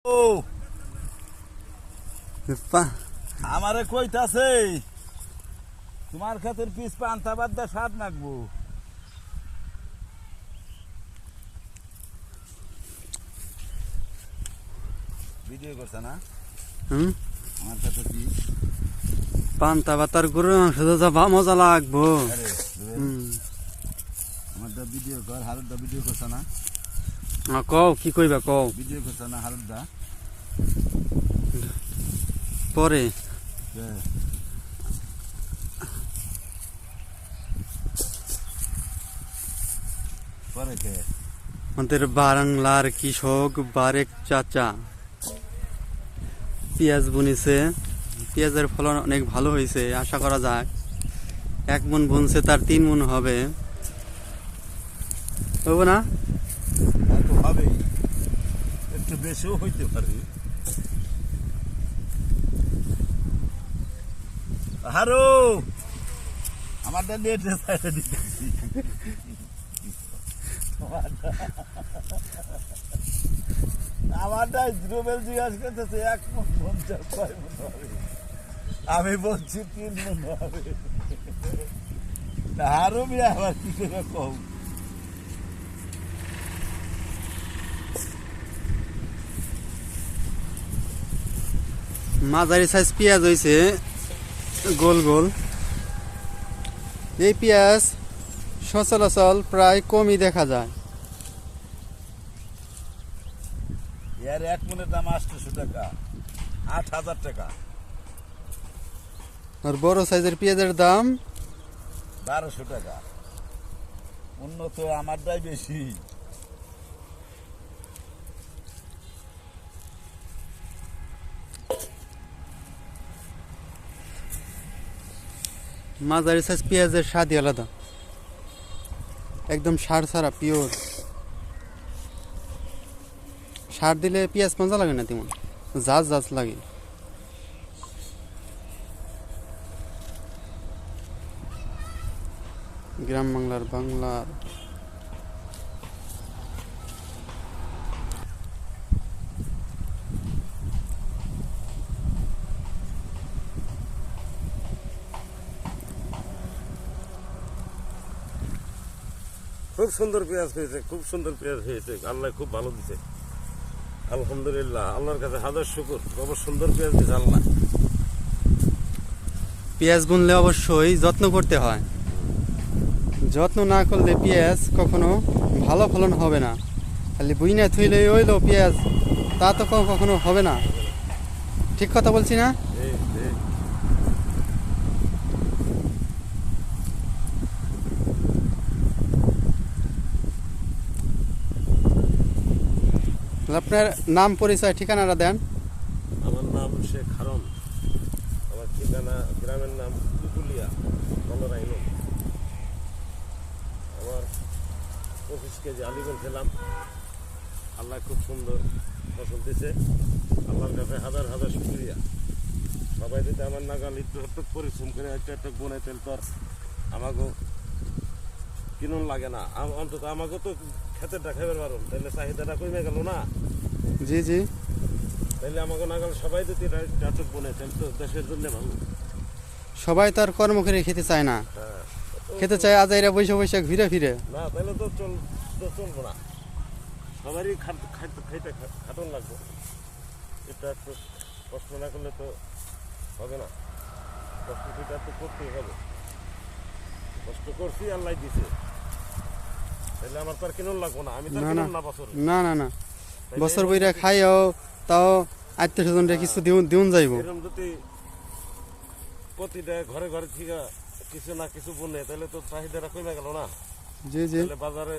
ও আমারে কইতাছে তোমার ক্ষেতের পিস পান্তা বাদ দা স্বাদ নাকবো। ভিডিও করছে না? আমার ক্ষেতের পিস পান্তা বাতার গরুর মাংস যা মজা লাগবো। আমার দা ভিডিও কর, হারুর দা ভিডিও করছে না? কও কি কইবা কও। ভিডিও করছে না হারুর দা? পরে পরে কে আমাদের বাংলার কৃষক বারেক চাচা পেঁয়াজ বুনিছে। পেঁয়াজের ফলন অনেক ভালো হয়েছে, আশা করা যায় 1 মণ বুনছে তার 3 মণ হবে, হবে না? তো হবে, একটু বেশিও হইতে পারে। হারু আমারটা নেটে সাইডে দিতেছি। আমারটা রুবেল জিজ্ঞাসা করতেছে 1 মণ 50 কয় মণ হবে, আমি বলছি 3 মণ হবে। হারু মিয়া আবার কি করে কম। মাঝারি সাইজ পেঁয়াজ হয়েছে গোল গোল। এই পেঁয়াজ সচরাচর প্রায় কমই দেখা যায়। এর 1 মণের দাম 800 টাকা, 8000 টাকা। আর বড় সাইজের পেঁয়াজের দাম 1200 টাকা। উন্নত আমারটাই বেশি। মাঝারি সাইজ পেঁয়াজের স্বাদই আলাদা, একদম সার ছাড়া পিওর। সার দিলে পেঁয়াজ মজা লাগে না, তেমন জাজ জাজ লাগে। গ্রাম বাংলার বাংলার খুব সুন্দর পেঁয়াজ হয়েছে, খুব সুন্দর পেঁয়াজ হয়েছে। আল্লাহ খুব ভালো দিছে, আলহামদুলিল্লাহ। আল্লাহর কাছে হাজার শুকর, খুব সুন্দর পেঁয়াজ দিছে আল্লাহ। পেঁয়াজ বুনলে অবশ্যই যত্ন করতে হয়, যত্ন না করলে পেঁয়াজ কখনো ভালো ফলন হবে না। খালি বুইনা থইলে হইলো পেঁয়াজ, তা তো কখনো হবে না। ঠিক কথা বলছি না? আপনার নাম পরিচয় ঠিকানাটা দেন। আমার নাম শেখ হারুন, আমার ঠিকানা গ্রামের নাম কুকুলিয়া, বলরাইন। আমার 25 কেজি আলিগন খেলাম। আল্লাহ খুব সুন্দর ফসল দিছে, আল্লাহর কাছে হাজার হাজার শুক্রিয়া। সবাই যদি আমার নাগাল একটু পরিশ্রম করে একটা বোনাইতেন তো আমাকেও কিনুন লাগে না। অন্তত আমাকেও তো খেতেরটা খাইবার পারুন, তাহলে চাহিদাটা কমে গেল না। জি জি, তাহলে আমাকে নাগাল সবাই যদি চাটক বোনে তাহলে তো দেশের জন্য ভালো। সবাই তো আর কর্ম করে খেতে চায় না, খেতে চায় আজাইরা বৈশা বৈশা ঘুরে ফিরে। না তাহলে তো চলবো না, সবারই খাটন লাগবে। এটা একটু কষ্ট না করলে তো হবে না, কষ্টটা তো করতেই হবে। কষ্ট করছি, আল্লাহ দিছে, তাহলে আমার তো আর কিনুন লাগবো না। আমি তো কিনুন না বছর, না না না, বছর বইরা খাইও তাও আত্মীয় স্বজনরা কিছু দিউন যাইব। এরকম যদি প্রতিটা ঘরে ঘরে থেকে কিছু না কিছু বলে তাহলে তো চাহিদাটা কমে গেল না। জি জি, বাজারে